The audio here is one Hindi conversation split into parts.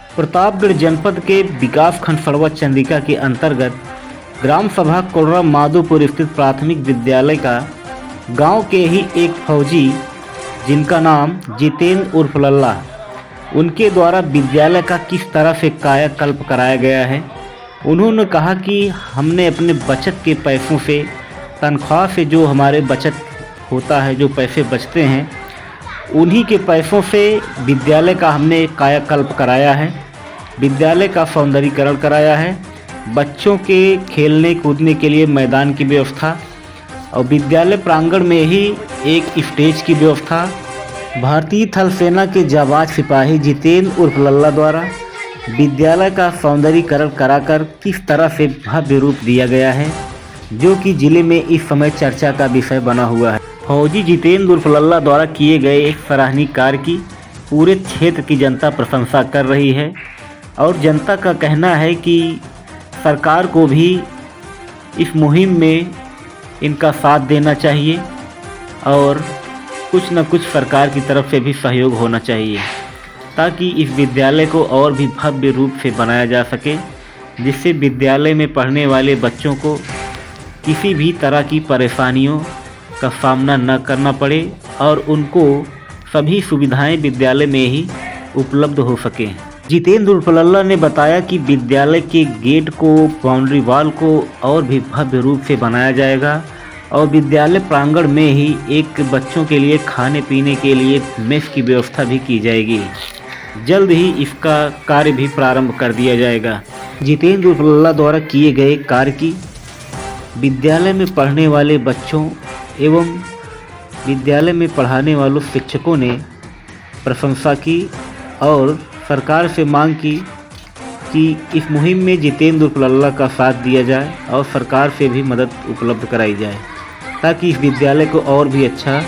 प्रतापगढ़ जनपद के विकासखंड सड़वा चंद्रिका के अंतर्गत ग्राम सभा कोडरा माधोपुर स्थित प्राथमिक विद्यालय का गांव के ही एक फौजी जिनका नाम जितेंद्र उर्फ लल्ला, उनके द्वारा विद्यालय का किस तरह से कायाकल्प कराया गया है। उन्होंने कहा कि हमने अपने बचत के पैसों से, तनख्वाह से जो हमारे बचत होता है, जो पैसे बचते हैं, उन्हीं के पैसों से विद्यालय का हमने कायाकल्प कराया है। विद्यालय का सौंदर्यीकरण कराया है, बच्चों के खेलने कूदने के लिए मैदान की व्यवस्था और विद्यालय प्रांगण में ही एक स्टेज की व्यवस्था। भारतीय थल सेना के जाबाज सिपाही जितेंद्र उर्फ लल्ला द्वारा विद्यालय का सौंदर्यीकरण कराकर किस तरह से भव्य रूप दिया गया है, जो कि जिले में इस समय चर्चा का विषय बना हुआ है। फौजी जितेंद्र उर्फ लल्ला द्वारा किए गए एक सराहनीय कार्य की पूरे क्षेत्र की जनता प्रशंसा कर रही है और जनता का कहना है कि सरकार को भी इस मुहिम में इनका साथ देना चाहिए और कुछ न कुछ सरकार की तरफ से भी सहयोग होना चाहिए, ताकि इस विद्यालय को और भी भव्य रूप से बनाया जा सके, जिससे विद्यालय में पढ़ने वाले बच्चों को किसी भी तरह की परेशानियों का सामना न करना पड़े और उनको सभी सुविधाएं विद्यालय में ही उपलब्ध हो सकें। जितेंद्र उर्फ लल्ला ने बताया कि विद्यालय के गेट को, बाउंड्री वॉल को और भी भव्य रूप से बनाया जाएगा और विद्यालय प्रांगण में ही एक बच्चों के लिए खाने पीने के लिए मेस की व्यवस्था भी की जाएगी। जल्द ही इसका कार्य भी प्रारंभ कर दिया जाएगा। जितेंद्र उर्फ लल्ला द्वारा किए गए कार्य की विद्यालय में पढ़ने वाले बच्चों एवं विद्यालय में पढ़ाने वालों शिक्षकों ने प्रशंसा की और सरकार से मांग की कि इस मुहिम में जितेंद्र उर्फ लल्ला का साथ दिया जाए और सरकार से भी मदद उपलब्ध कराई जाए, ताकि इस विद्यालय को और भी अच्छा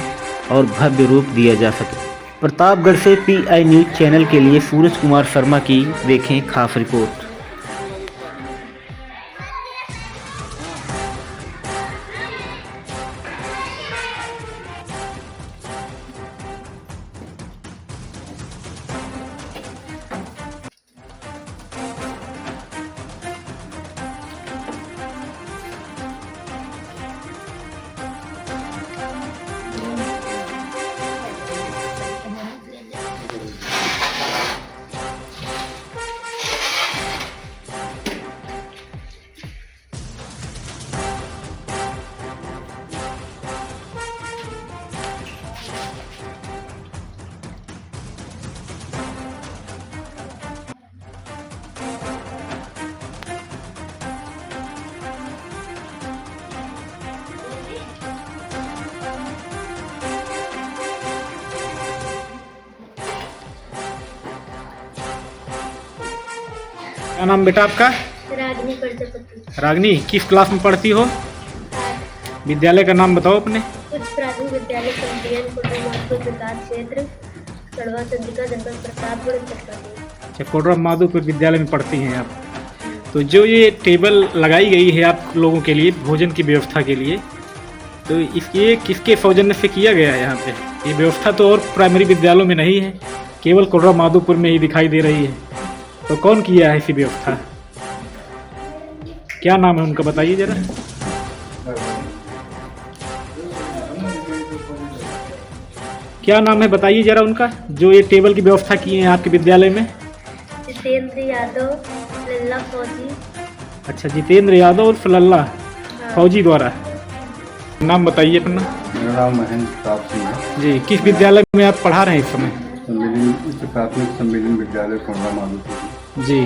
और भव्य रूप दिया जा सके। प्रतापगढ़ से PI न्यूज़ चैनल के लिए सूरज कुमार शर्मा की देखें खास रिपोर्ट। क्या नाम बेटा आपका? रागनी प्रजापति। रागनी, किस क्लास में पढ़ती हो? विद्यालय का नाम बताओ अपने। उच्च प्राथमिक विद्यालय संपीयन कोडरा माधोपुर विकास क्षेत्र सड़वा चंद्रिका जनपद प्रतापगढ़ छत्तीसगढ़। अच्छा, कोडरा माधोपुर विद्यालय में पढ़ती हैं आप। तो जो ये टेबल लगाई गई है आप लोगों के लिए भोजन की व्यवस्था के लिए, तो इसके किसके सौजन्य से किया गया है यहाँ पे? ये व्यवस्था तो और प्राइमरी विद्यालयों में नहीं है, केवल कोडरा माधोपुर में ही दिखाई दे रही है। तो कौन किया है ऐसी व्यवस्था? क्या नाम है उनका, बताइए जरा। क्या नाम है बताइए जरा उनका, जो ये टेबल की व्यवस्था की है आपके विद्यालय में? जितेंद्र यादव लल्ला फौजी। अच्छा, जितेंद्र यादव और लल्ला फौजी द्वारा। नाम बताइए अपना। मेरा नाम महेंद्र प्रताप सिंह है जी। किस विद्यालय में आप पढ़ा रहे हैं इस समय? प्राथमिक सम्मेलन विद्यालय कोडरा माधोपुर जी।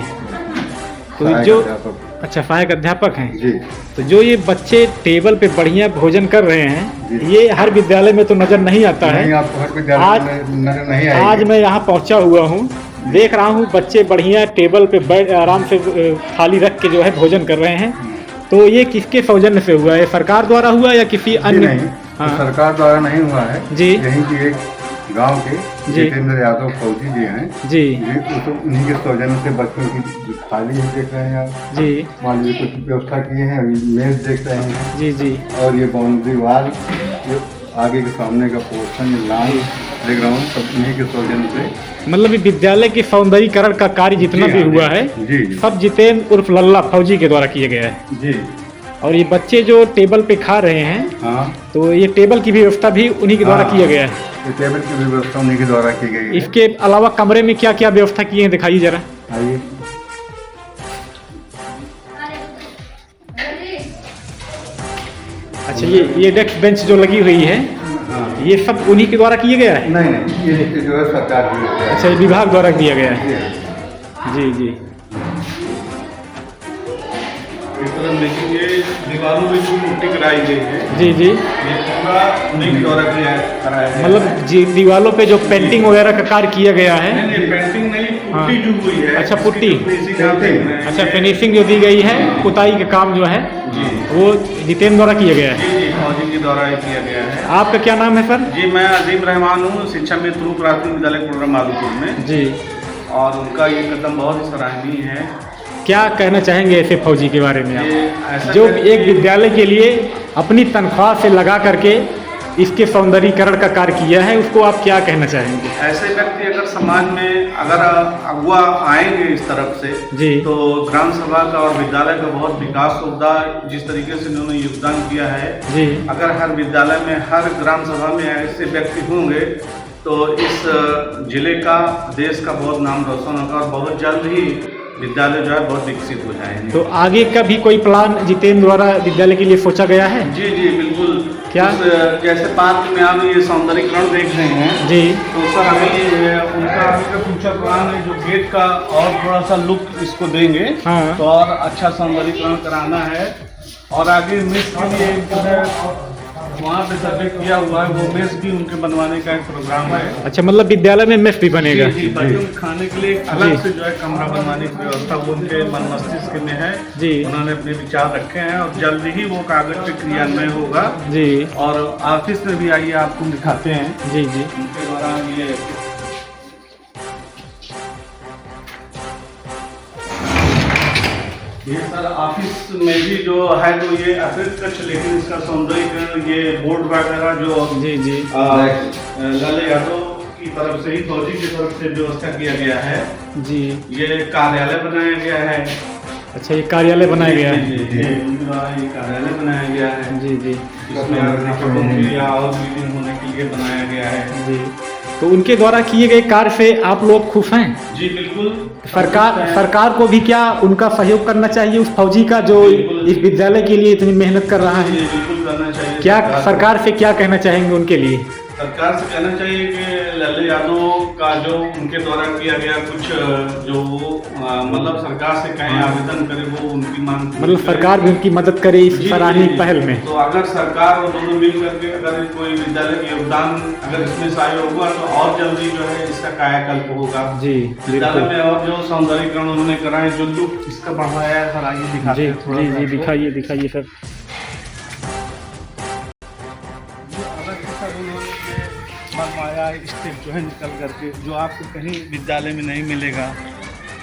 तो जो अच्छा, सहायक अध्यापक हैं जी। तो जो ये बच्चे टेबल पे बढ़िया भोजन कर रहे हैं, ये हर विद्यालय में तो नजर नहीं आता है। नहीं, आपको हर विद्यालय में नजर नहीं आएगी। आज मैं यहाँ पहुँचा हुआ हूँ, देख रहा हूँ बच्चे बढ़िया टेबल पे बैठ आराम से थाली रख के जो है भोजन कर रहे हैं। तो ये किसके सौजन्य से हुआ है? सरकार द्वारा हुआ या किसी अन्य? नहीं, हाँ। तो सरकार द्वारा नहीं हुआ है जी। यहीं की एक गांव के जितेंद्र यादव फौजी जी हैं जी। उन्हीं के सौजन्य से बच्चों की थाली देख रहे हैं आप जी। मान लीजिए कुछ व्यवस्था किए हैं, मेज देख रहे हैं जी जी। और ये बाउंड्री वाल, ये आगे के सामने का पोर्शन लाल प्लेग्राउंड सब इन्हीं के सौजन्य से। मतलब ये विद्यालय के सौंदर्यीकरण का कार्य जितना जी भी हाँ, हुआ है जी जी सब जितेंद्र उर्फ लल्ला फौजी के द्वारा किया गया है। जी। और ये बच्चे जो टेबल पे खा रहे हैं हाँ, तो ये टेबल की भी व्यवस्था भी उन्हीं के द्वारा हाँ, किया गया है। ये टेबल की भी व्यवस्था उन्हीं के द्वारा की गई है। इसके अलावा कमरे में क्या क्या व्यवस्था की है दिखाइए जरा। आइए। अच्छा ये डेस्क बेंच जो लगी हुई है हाँ। ये सब उन्हीं के द्वारा किया गया है। नहीं नहीं, ये जो है सरकार की है। अच्छा ये विभाग द्वारा दिया गया है। जी हाँ। जी जी ये दीवारों में जो पुट्टी कराई गई है जी जी। ये पूरा उन्हीं के द्वारा कराया गया है। मतलब जी दीवालों पे जो पेंटिंग वगैरह का कार्य किया गया है। नहीं पेंटिंग नहीं, हाँ। पुट्टी जो हुई है। अच्छा, पुट्टी। अच्छा अच्छा फिनिशिंग जो दी गई है पुताई का काम जो है जी वो जितेंद्र द्वारा किया गया है। जी जी फौजी के द्वारा ही किया गया है। आपका क्या नाम है सर? जी मैं अजीम रहमान हूँ, शिक्षा मित्र प्राथमिक विद्यालय कोडरमा माधोपुर में। जी और उनका ये कदम बहुत ही सराहनीय है। क्या कहना चाहेंगे ऐसे फौजी के बारे में ये आप ऐसा जो करके- एक विद्यालय के लिए अपनी तनख्वाह से लगा करके इसके सौंदर्यीकरण का कार्य किया है उसको आप क्या कहना चाहेंगे? ऐसे व्यक्ति अगर समाज में अगर अगुआ आएंगे इस तरफ से जी। तो ग्राम सभा का और विद्यालय का बहुत विकास होगा। जिस तरीके से उन्होंने योगदान किया है, जी अगर हर विद्यालय में हर ग्राम सभा में ऐसे व्यक्ति होंगे तो इस जिले का देश का बहुत नाम रोशन होगा और बहुत जल्द ही विद्यालय जो है बहुत विकसित हो जाएंगे। तो आगे का भी कोई प्लान जितेंद्र द्वारा विद्यालय के लिए सोचा गया है? जी जी बिल्कुल। क्या? जैसे पार्क में आप ये सौंदर्यीकरण देख रहे हैं जी तो सर हमें ये उनका आगे का फ्यूचर प्लान है जो गेट का और थोड़ा सा लुक इसको देंगे। हाँ। तो और अच्छा सौंदर्यीकरण कराना है। और आगे मेस के लिए जो है वहाँ पे सर्वे किया हुआ है, वो मेस भी उनके बनवाने का एक प्रोग्राम है। अच्छा मतलब विद्यालय में मेस भी बनेगा। जी, बच्चों के खाने के लिए एक अलग से जो है कमरा बनवाने की व्यवस्था वो उनके मन मस्तिष्क में है। जी उन्होंने अपने विचार रखे हैं और जल्द ही वो कागज पे क्रियान्वयन होगा। जी और ऑफिस में भी आइए आपको दिखाते हैं जी जी उनके द्वारा ये सर ऑफिस में भी जो है तो ये अतिरिक्त कक्ष, लेकिन इसका सौंदर्यीकरण ये बोर्ड वगैरह जो जी जी लल्ले यादव की तरफ से ही फौजी की तरफ से व्यवस्था किया गया है। जी। ये कार्यालय बनाया गया है। अच्छा ये कार्यालय बनाया गया है। जी उनके द्वारा ये कार्यालय बनाया गया है। जी जी इसमें अध्यापकों के लिए और मीटिंग होने के लिए बनाया गया है। जी। तो उनके द्वारा किए गए कार्य से आप लोग खुश हैं? जी बिल्कुल। सरकार को भी क्या उनका सहयोग करना चाहिए उस फौजी का जो बिल्कुल। इस विद्यालय के लिए इतनी मेहनत कर रहा जी है? बिल्कुल करना चाहिए। क्या सरकार से क्या कहना चाहेंगे उनके लिए? सरकार से कहना चाहिए कि लल्ले यादव का जो उनके द्वारा किया गया कुछ जो मतलब सरकार से कहें आवेदन करे वो उनकी मांग मतलब सरकार भी उनकी मदद करे इस जी, सराहनीय जी, पहल में। तो अगर सरकार और दोनों मिल करके अगर कोई विद्यालय का योगदान अगर इसमें सहयोग होगा तो और जल्दी जो है इसका कायाकल्प होगा। जी विद्यालय बिल्कुल। में और जो सौंदर्यीकरण उन्होंने कराए जो लुक इसका बढ़ाया है सर आइए दिखाते जी हैं थोड़ा जी सा जी आपको। दिखाइए दिखाइए सर। अलग से सर उन्होंने बनवाया स्टेप जो है निकल करके जो आपको कहीं विद्यालय में नहीं मिलेगा।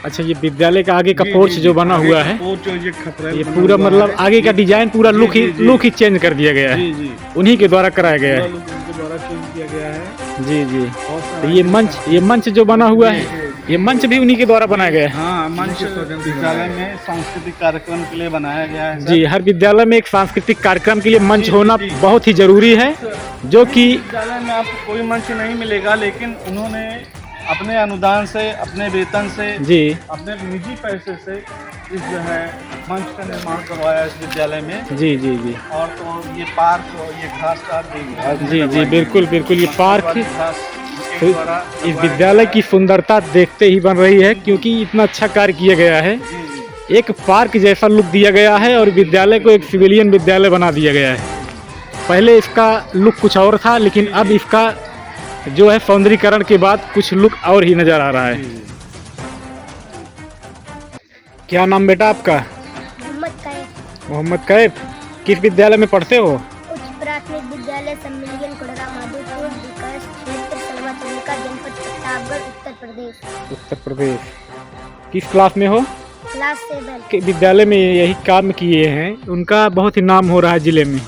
अच्छा ये विद्यालय का आगे का जी, पोर्च जी, जो बना आगे हुआ का है पोर्च और ये खपरेल ये बना पूरा हुआ मतलब है। आगे का डिजाइन पूरा जी, लुक ही जी, जी। लुक ही चेंज कर दिया गया है। जी जी उन्हीं के द्वारा कराया गया पूरा है। लुक उनके द्वारा चेंज किया गया है। जी जी। और तो ये मंच जो बना हुआ है ये मंच भी उन्हीं के द्वारा बनाया गया है। हाँ मंच विद्यालय में सांस्कृतिक कार्यक्रम के लिए बनाया गया है सर। जी हर विद्यालय में एक सांस्कृतिक कार्यक्रम के लिए मंच जी, होना जी, जी। बहुत ही जरूरी है जो कि विद्यालय में आपको कोई मंच नहीं मिलेगा, लेकिन उन्होंने अपने अनुदान से अपने वेतन से जी अपने निजी पैसे से इस जो है मंच का निर्माण करवाया इस विद्यालय में। जी जी जी और तो ये पार्क और ये घास का जी जी बिल्कुल बिल्कुल ये पार्क घास तो इसके द्वारा इस विद्यालय की सुंदरता देखते ही बन रही है क्योंकि इतना अच्छा कार्य किया गया है। एक पार्क जैसा लुक दिया गया है और विद्यालय को एक सिविलियन विद्यालय बना दिया गया है। पहले इसका लुक कुछ और था लेकिन अब इसका जो है सौंदर्यीकरण के बाद कुछ लुक और ही नजर आ रहा है। क्या नाम बेटा आपका? मोहम्मद कैफ। किस विद्यालय में पढ़ते हो? उच्च प्राथमिक विद्यालय सम्मिलियन कोडरमा माधोपुर विकास क्षेत्र सलवा चंद्रिका जनपद प्रतापगढ़ उत्तर प्रदेश। उत्तर प्रदेश। किस क्लास में हो? क्लास 7। के विद्यालय में यही काम किए हैं उनका बहुत ही नाम हो रहा है जिले में।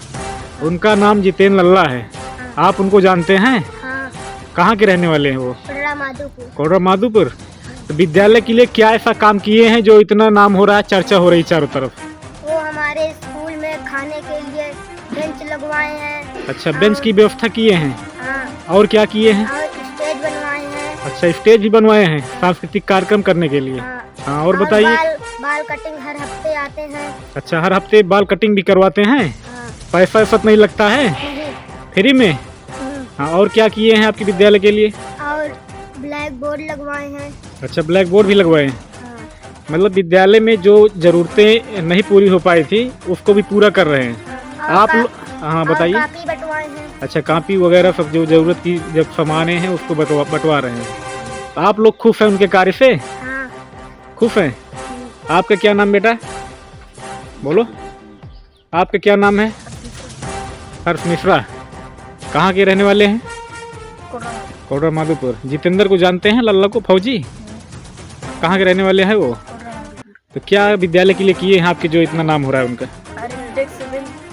उनका नाम जितेंद्र लल्ला है। आप उनको जानते हैं? हाँ कहाँ के रहने वाले हैं वो? कोडरा माधोपुर। कोडरा माधोपुर। तो विद्यालय के लिए क्या ऐसा काम किए हैं जो इतना नाम हो रहा है, चर्चा हो रही चारों तरफ? वो हमारे स्कूल में खाने के लिए बेंच लगवाए हैं। अच्छा, बेंच की व्यवस्था किए हैं। हाँ, और क्या किए हैं? और स्टेज बनवाए हैं। अच्छा, स्टेज भी बनवाए हैं सांस्कृतिक कार्यक्रम करने के लिए। हाँ, हाँ, और बताइए। बाल कटिंग हर हफ्ते आते हैं। अच्छा, हर हफ्ते बाल कटिंग भी करवाते हैं। हाँ, पैसा वैसा नहीं लगता है? नहीं। फ्री में? हाँ, और क्या किए हैं आपके विद्यालय के लिए? और ब्लैक बोर्ड लगवाए हैं। अच्छा, ब्लैक बोर्ड भी लगवाए हैं। हाँ, मतलब विद्यालय में जो जरूरतें नहीं पूरी हो पाई थी उसको भी पूरा कर रहे हैं और आप। हाँ, और बताइए। कापी बंटवाए हैं। अच्छा, कॉपी वगैरह सब जो जरूरत की जब सामान हैं उसको बंटवा रहे हैं। आप लोग खुश हैं उनके कार्य से? हाँ, खुश हैं। आपका क्या नाम बेटा? बोलो, आपका क्या नाम है? हर्ष मिश्रा। कहाँ के रहने वाले हैं? कोडरा माधोपुर। जितेंद्र को जानते हैं, लल्ला को, फौजी? कहाँ के रहने वाले हैं वो? तो क्या विद्यालय के लिए किए हैं आपके जो इतना नाम हो रहा है उनका?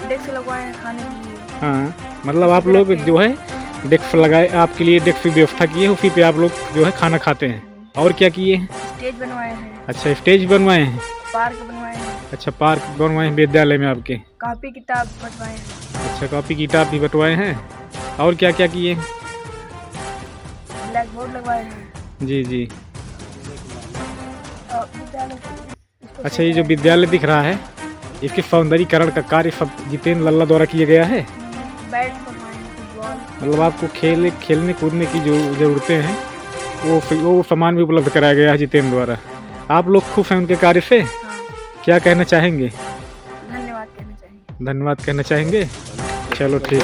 डेस्क लगवाए हैं खाने के लिए। हाँ, मतलब आप लोग जो है डेस्क लगाए, आपके लिए डेस्क की व्यवस्था की है, उसी पे आप लोग जो है खाना खाते हैं। और क्या किए हैं? स्टेज बनवाए हैं। अच्छा, स्टेज बनवाए हैं। पार्क बनवाए हैं। अच्छा, पार्क बनवाए हैं विद्यालय में आपके। कॉपी किताब बनवाए हैं। अच्छा, कॉपी किताब भी बंटवाए हैं। और क्या क्या किए हैं? ब्लैक बोर्ड लगवाए हैं। जी जी। और विद्यालय अच्छा, ये जो विद्यालय दिख रहा है इसके सौंदर्यीकरण का कार्य सब जितेंद्र लल्ला द्वारा किया गया है। बैट बनवाए हैं, फुटबॉल। मतलब आपको खेलने कूदने की जो ज़रूरतें हैं वो सामान भी उपलब्ध कराया गया है जितेंद्र द्वारा। आप लोग खुश हैं उनके कार्य से? हाँ, क्या कहना चाहेंगे? धन्यवाद कहना चाहिए। धन्यवाद कहना चाहेंगे। चलो ठीक।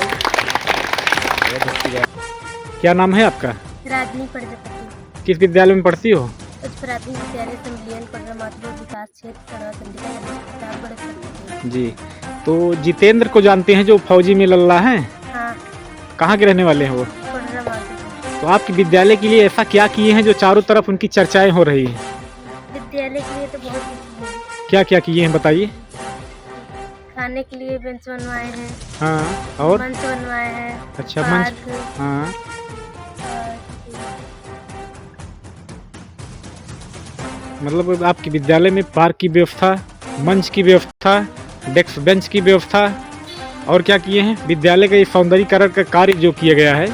क्या नाम है आपका? राजनी प्रजापति। किस विद्यालय में पढ़ती हो? उच्च प्राथमिक विद्यालय सम्मिलियन कोडरा माधोपुर विकास क्षेत्र सरवा चंद्रिका प्रतापगढ़ उत्तर प्रदेश। जी। तो जितेंद्र को जानते हैं जो फौजी में लल्ला हैं? हाँ, कहाँ के रहने वाले हैं वो? कोडरा माधोपुर। तो आपके विद्यालय के लिए ऐसा क्या किए हैं जो चारों तरफ उनकी चर्चाएं हो रही हैं? विद्यालय के लिए तो बहुत कुछ है। क्या क्या किए हैं बताइए। खाने के लिए बेंच बनवाए हैं। हाँ, और? मंच बनवाए हैं। अच्छा, मंच। पार्क, हाँ, और मतलब आपके विद्यालय में पार्क की व्यवस्था, मंच की व्यवस्था, डेस्क बेंच की व्यवस्था, और क्या किए हैं? विद्यालय का ये सौंदर्यीकरण का कार्य जो किया गया है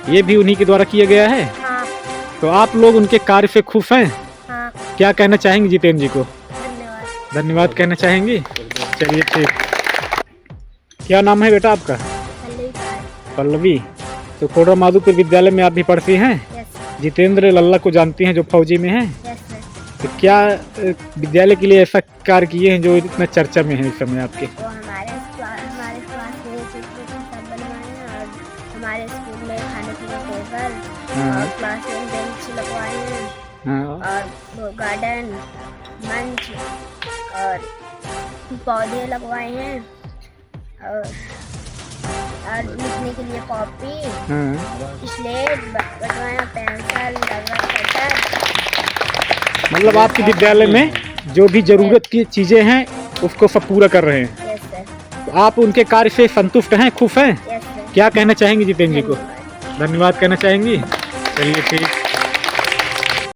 ये भी उन्हीं के द्वारा किया गया है। हाँ, तो आप लोग उनके कार्य से खुश हैं? हाँ, क्या कहना चाहेंगे जितेंद्र जी को? धन्यवाद। धन्यवाद कहना चाहेंगे। चलिए ठीक। क्या नाम है बेटा आपका? पल्लवी कार। पल्लवी। तो कोडरा माधोपुर विद्यालय में आप भी पढ़ती हैं? यस, जितेंद्र लल्ला को जानती हैं जो फौजी में हैं? Yes sir. तो क्या विद्यालय के लिए ऐसा कार्य किए हैं जो इतना चर्चा में है इस समय आपके? वो हमारे क्लास में चित्र सब बनवाए हैं और हमारे स्कूल में खाने के लिए टेबल हाँ। और क्लास में बेंच लगवाए हैं हाँ, और वो गार्डन, मंच और पौधे लगवाए हैं और लिखने के लिए कॉपी, हाँ। स्लेट बनवाए हैं, पेंसिल, रबर, कटर। मतलब आपके विद्यालय में जो भी जरूरत की चीजें हैं उसको सब पूरा कर रहे हैं। Yes sir. तो आप उनके कार्य से संतुष्ट हैं, खुश हैं? Yes sir. क्या कहना चाहेंगे जितेंद्र जी को? धन्यवाद। धन्यवाद कहना चाहेंगी। चलिए ठीक।